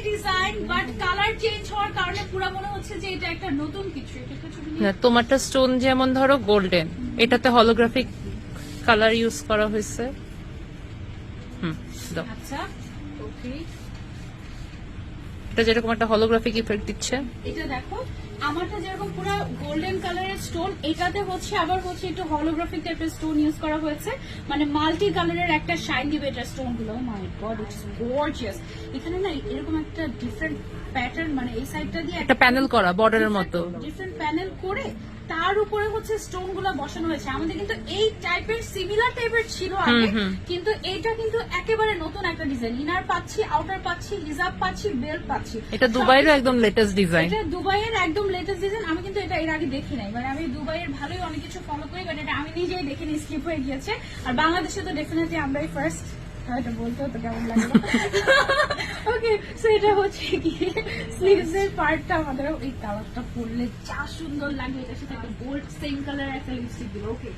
Design but colour change হওয়ার কারণে পুরো মনে হচ্ছে যে এটা একটা নতুন কিছু। তোমারটা স্টোন যেমন ধরো গোল্ডেন, এটাতে হলোগ্রাফিক কালার ইউজ করা হয়েছে। আচ্ছা ওকে, এটা যেরকম একটা হলোগ্রাফিক ইফেক্ট দিচ্ছে। এটা দেখো আমারটা যেরকম পুরো গোল্ডেন কালারের স্টোন, এটাতে হচ্ছে আবার হচ্ছে একটু হলোগ্রাফিক টাইপের স্টোন ইউজ করা হয়েছে, মানে মাল্টি কালারের একটা শাইন দিবে এটা স্টোন গুলো। মাই গড ইটস গর্জিয়াস। এখানে না এরকম একটা ডিফারেন্ট প্যাটার্ন, মানে এই সাইডটা দিয়ে একটা প্যানেল করা বর্ডারের মতো ডিফারেন্ট প্যানেল করে তার উপরে হচ্ছে স্টোন গুলো বসানো হয়েছে। আমাদের কিন্তু এই টাইপের সিমিলার টাইপের ছিল আগে, কিন্তু এইটা কিন্তু একেবারে নতুন একটা ডিজাইন। ইনার পাচ্ছি, আউটার পাচ্ছি, হিজাব পাচ্ছি, বেল্ট পাচ্ছি। এটা দুবাইয়ের একদম লেটেস্ট ডিজাইন। এটা দুবাইয়ের একদম লেটেস্ট ডিজাইন। আমি কিন্তু এটা এর আগে দেখি নাই, মানে আমি দুবাইয়ের ভালোই অনেক কিছু ফলো করি, বাট এটা আমি নিজেই দেখিনি, স্কিপ হয়ে গিয়েছে। আর বাংলাদেশে তো ডেফিনেটলি আমরাই ফার্স্ট। এটা বলতে হতো কেমন লাগলো। ওকে, সো এটা হচ্ছে কি স্লিভস এর পার্টটা। আমাদের এই কালারটা পরলে যা সুন্দর লাগে, এটার সাথে একটা গোল্ড সেম কালার একটা লিপস্টিক দিল। ওকে,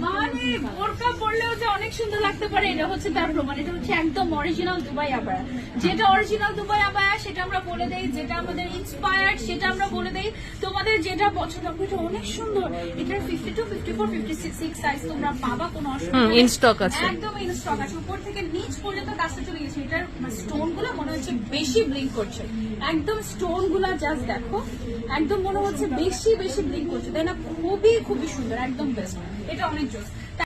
মানে বোরকা পরলেও যে অনেক সুন্দর লাগতে পারে, এটা হচ্ছে তার প্রমাণ। এটা হচ্ছে একদম অরিজিনাল দুবাই আবায়া। যেটা অরিজিনাল দুবাই আবায়া সেটা আমরা বলে দেই, যেটা আমাদের ইন্সপায়ার্ড সেটা আমরা বলে দেই। তোমাদের যেটা পছন্দ, এটা অনেক সুন্দর। এটার 52, 54, 56 সাইজ তোমরা পাবা, কোনো অসুবিধা নেই, ইন স্টক আছে, একদম ইন স্টক আছে। উপর থেকে নিচ পর্যন্ত কাজটা চলে গেছে। এটার স্টোন গুলো মনে হচ্ছে বেশি ব্লিঙ্ক করছে, একদম স্টোন গুলা জাস্ট দেখো, একদম মনে হচ্ছে বেশি বেশি ব্লিঙ্ক করছে, তাই না? খুবই খুবই সুন্দর, একদম বেস্ট। এটা অনেক জোস।